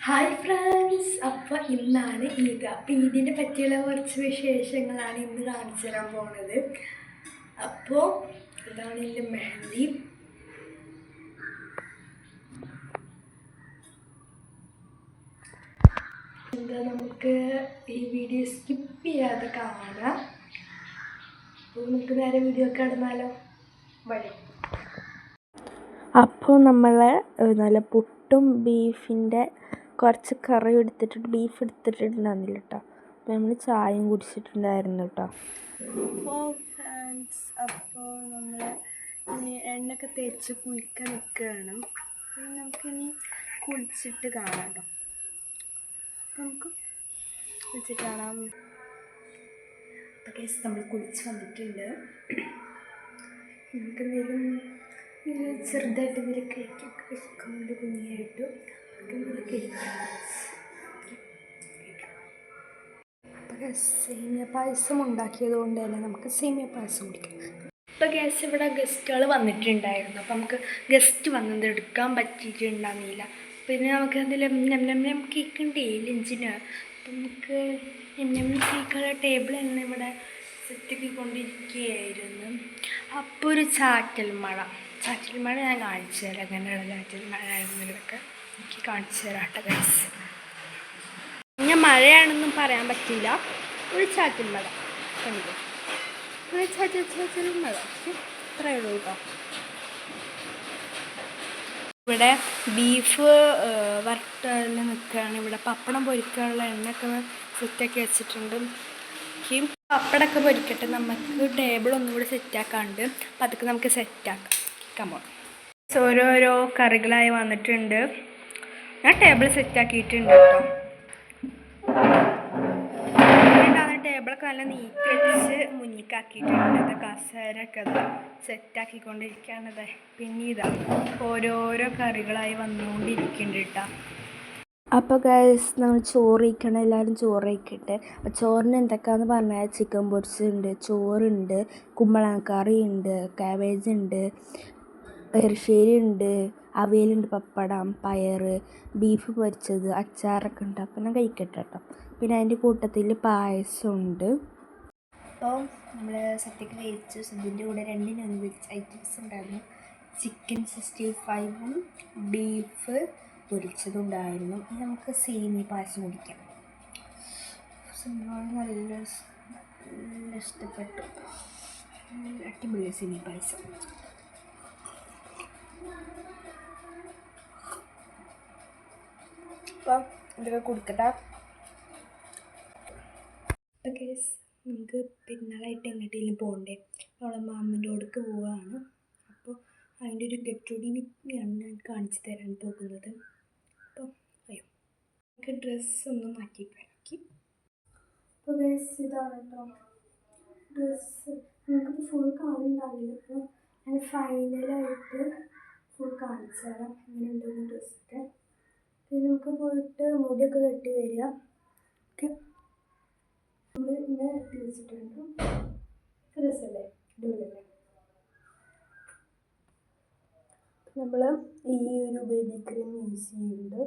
Hi friends, അപ്പോൾ ഇന്നാണ് ഈദ്. അപ്പോൾ ഈദിനെ പറ്റിയുള്ള കുറച്ച് വിശേഷങ്ങളാണ് ഇന്ന് കാണിച്ചു തരാൻ പോകുന്നത്. അപ്പോൾ ഇതാണ് എൻ്റെ മെഹന്തി. എന്താ, നമുക്ക് ഈ വീഡിയോ സ്കിപ്പ് ചെയ്യാതെ കാണാം. അപ്പോൾ നമുക്ക് നേരെ വീഡിയോ കടന്നാലോ. വഴി അപ്പോൾ നമ്മൾ നല്ല പുട്ടും ബീഫിൻ്റെ കുറച്ച് കറി ബീഫ് എടുത്തിട്ടുണ്ടായിരുന്നില്ല കേട്ടോ. അപ്പോൾ നമ്മൾ ചായയും കുടിച്ചിട്ടുണ്ടായിരുന്നു കേട്ടോ. അപ്പോൾ ഫ്രണ്ട്സ്, അപ്പോൾ നമ്മൾ ഇനി എണ്ണയൊക്കെ തേച്ച് കുളിക്കാൻ നിൽക്കുകയാണ്. പിന്നെ നമുക്കിനി കുളിച്ചിട്ട് കാണാം കേട്ടോ. അപ്പോൾ നമുക്ക് കുളിച്ചിട്ട് കാണാം. അപ്പോൾ കേസ് നമ്മൾ കുളിച്ച് വന്നിട്ടുണ്ട്. നമുക്ക് എന്തെങ്കിലും ചെറുതായിട്ട് എന്തെങ്കിലും കഴിക്കൊക്കെ വിശക്കുന്നുണ്ട്, കുഞ്ഞായിട്ട് എന്തെങ്കിലും കഴിക്കാം. അപ്പോൾ സേമിയ പായസം ഉണ്ടാക്കിയത് കൊണ്ട് തന്നെ നമുക്ക് സേമിയ പായസം കുടിക്കാം. ഇപ്പോൾ ഇവിടെ ഗസ്റ്റുകൾ വന്നിട്ടുണ്ടായിരുന്നു. അപ്പോൾ നമുക്ക് ഗസ്റ്റ് വന്നത് എടുക്കാൻ പറ്റിയിട്ടുണ്ടായിരുന്നില്ല. പിന്നെ നമുക്ക് എന്തെങ്കിലും കേക്ക് ഉണ്ട് ലഞ്ചിന്. അപ്പം നമുക്ക് കേക്കുള്ള ടേബിൾ തന്നെ ഇവിടെ സെറ്റാക്കിക്കൊണ്ടിരിക്കുകയായിരുന്നു. അപ്പോൾ ഒരു ചാറ്റൽ മഴ ഞാൻ കാണിച്ചു തരാം. അങ്ങനെയുള്ള ചാറ്റൽ മഴ ആയിരുന്നതൊക്കെ എനിക്ക് കാണിച്ചു തരാം കേട്ടോ ഗൈസ്. ഞാൻ മഴയാണെന്നും പറയാൻ പറ്റില്ല, ഒരു ചാറ്റൽ മഴ കണ്ടു. ഒരു ചാറ്റൽ മഴ അത്രയേ ഉള്ളൂ കേട്ടോ. ഇവിടെ ബീഫ് വറുത്തല്ല നിൽക്കുകയാണ്. ഇവിടെ പപ്പടം പൊരിക്കാനുള്ള എണ്ണയൊക്കെ സെറ്റാക്കി വെച്ചിട്ടുണ്ട്. പപ്പടമൊക്കെ പൊരിക്കട്ടെ, നമുക്ക് ടേബിൾ ഒന്നും കൂടി സെറ്റാക്കാണ്ട്. അപ്പം അതൊക്കെ നമുക്ക് സെറ്റാക്കാം. കമോൺ. ഓരോരോ കറികളായി വന്നിട്ടുണ്ട്. ഞാൻ ടേബിൾ സെറ്റാക്കിയിട്ടുണ്ട് കേട്ടോ. ടേബിളൊക്കെ നല്ല നീറ്റ് വെച്ച് മുന്നിക്കാക്കിയിട്ടുണ്ട്. കസേരയൊക്കെ അത് സെറ്റാക്കിക്കൊണ്ടിരിക്കുകയാണത്. പിന്നെ ഇതാ ഓരോരോ കറികളായി വന്നുകൊണ്ടിരിക്കുന്നുണ്ട് കേട്ടോ. അപ്പോൾ ഗൈസ്, നമ്മൾ ചോറ് കഴിക്കണം. എല്ലാവരും ചോറ് കഴിക്കട്ടെ. അപ്പോൾ ചോറിന് എന്തൊക്കെയാണെന്ന് പറഞ്ഞാൽ ചിക്കൻ പൊരിച്ചുണ്ട്, ചോറുണ്ട്, കുമ്പളങ്ങക്കറി ഉണ്ട്, കാബേജ് ഉണ്ട്, എരിശ്ശേരി ഉണ്ട്, അവിയലുണ്ട്, പപ്പടം, പയർ, ബീഫ് പൊരിച്ചത്, അച്ചാറൊക്കെ ഉണ്ട്. അപ്പം ഞാൻ കഴിക്കട്ടെ കേട്ടോ. പിന്നെ അതിൻ്റെ കൂട്ടത്തിൽ പായസമുണ്ട്. അപ്പോൾ നമ്മൾ സദ്യക്ക് കഴിച്ചു. സദ്യൻ്റെ കൂടെ 2 നോൺ വെജ് ഐറ്റംസ് ഉണ്ടായിരുന്നു. ചിക്കൻ 65ഉം ബീഫ് പൊരിച്ചതുണ്ടായിരുന്നു. നമുക്ക് സേമിയ പായസം കുടിക്കാം. നല്ല ഇഷ്ടപ്പെട്ടു. അടിപൊളി സേമിയ പായസം. അപ്പോൾ ഇതൊക്കെ കൊടുക്കട്ടെ. അപ്പോൾ കേസ് നമുക്ക് പെരുന്നാളായിട്ട് എങ്ങോട്ടെങ്കിലും പോകണ്ടേ. അവളെ മാമൻ്റെ അടുക്ക് പോവുകയാണ്. അപ്പോൾ അതിൻ്റെ ഒരു ഗെറ്റ് റെഡി വിത്ത് മീയാണ് ഞാൻ കാണിച്ചു തരാൻ പോകുന്നത്. അപ്പോൾ അയ്യോ, നമുക്ക് ഡ്രസ്സൊന്ന് മാറ്റിയിട്ട് വരാക്കി. അപ്പോൾ കേസ് ഇതാണ് കേട്ടോ ഡ്രസ്സ്. നമുക്കിപ്പോൾ ഫുൾ കാണുന്നുണ്ടാവില്ല. അപ്പോൾ ഞാൻ ഫൈനലായിട്ട് ഫുൾ കാണിച്ചു തരാം എങ്ങനെ ഉണ്ടെന്ന് ഡ്രസ്സൊക്കെ. പിന്നെ നമുക്ക് പോയിട്ട് മുടിയൊക്കെ കെട്ടി വരിക. ഓക്കെ, നമ്മൾ ഇങ്ങനെ കെട്ടി വെച്ചിട്ടുണ്ട്. രസമല്ലേ, അടിപൊളിയല്ലേ. നമ്മൾ ഈ ഒരു ബേബി ക്രീം യൂസ് ചെയ്യുന്നുണ്ട്.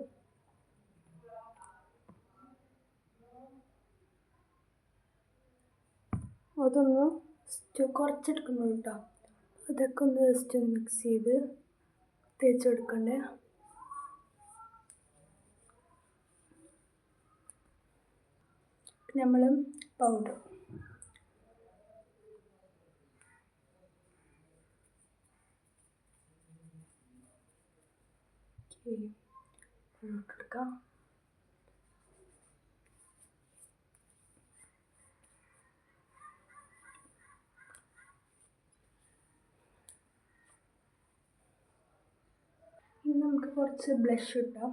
അതൊന്ന് കുറച്ചെടുക്കുന്നു കേട്ടോ. അതൊക്കെ ഒന്ന് ജസ്റ്റ് ഒന്ന് മിക്സ് ചെയ്ത് തേച്ച് കൊടുക്കണ്ടേ. നമ്മൾ പൗഡർ എടുക്കാം. ഇനി നമുക്ക് കുറച്ച് ബ്ലഷ് ഇട്ടാം.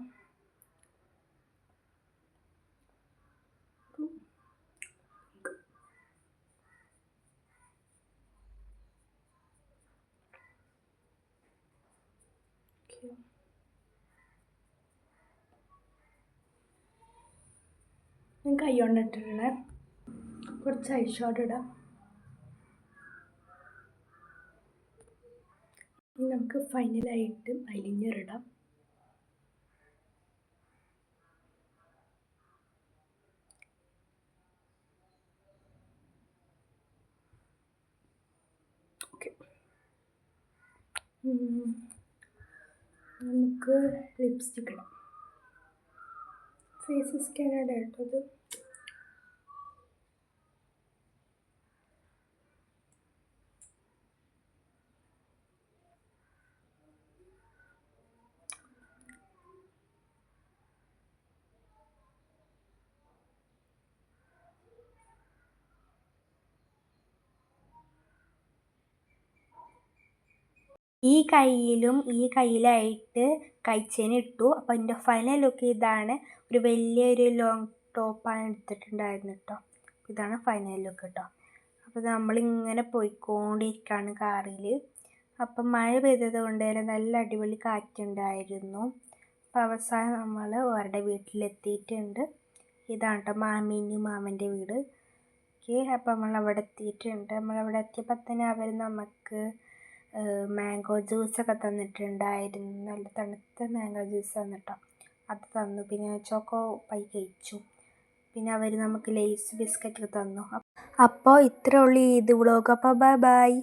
ഞാൻ കൈ കൊണ്ട് ഇട്ടിട്ടുണ്ട്. കുറച്ച് ഐ ഷാഡോ ഇടാം. ഇനി നമുക്ക് ഫൈനലായിട്ട് ഐലൈനർ ഇടാം. നമുക്ക് ലിപ്സ്റ്റിക് ഇടാം. ഫേസ് സ്കാനാണ് കേട്ടത്. ഈ കയ്യിലായിട്ട് കൈച്ചേന ഇട്ടു. അപ്പോൾ എൻ്റെ ഫൈനൽ ലുക്ക് ഇതാണ്. ഒരു വലിയൊരു ലോങ് ടോപ്പാണ് എടുത്തിട്ടുണ്ടായിരുന്നു കേട്ടോ. ഇതാണ് ഫൈനൽ ലുക്ക് കേട്ടോ. അപ്പോൾ നമ്മളിങ്ങനെ പോയിക്കൊണ്ടിരിക്കുകയാണ് കാറിൽ. അപ്പം മഴ പെയ്തത് കൊണ്ട് തന്നെ നല്ല അടിപൊളി കാറ്റുണ്ടായിരുന്നു. അപ്പോൾ അവസാനം നമ്മൾ അവരുടെ വീട്ടിലെത്തിയിട്ടുണ്ട്. ഇതാണ് കേട്ടോ മാമീൻ്റെയും മാമൻ്റെ വീട്. ഓക്കെ, അപ്പോൾ നമ്മളവിടെ എത്തിയിട്ടുണ്ട്. നമ്മളവിടെ എത്തിയപ്പോൾ തന്നെ അവർ നമുക്ക് മാംഗോ ജ്യൂസൊക്കെ തന്നിട്ടുണ്ടായിരുന്നു. നല്ല തണുത്ത മാംഗോ ജ്യൂസാണ് കേട്ടോ. അത് തന്നു. പിന്നെ ചോക്കോ പൈ കഴിച്ചു. പിന്നെ അവർ നമുക്ക് ലേസ് ബിസ്ക്കറ്റ് തന്നു. അപ്പോൾ ഇത്രേ ഉള്ളൂ ഇത് വ്ളോഗ്. അപ്പോൾ ബൈ ബൈ.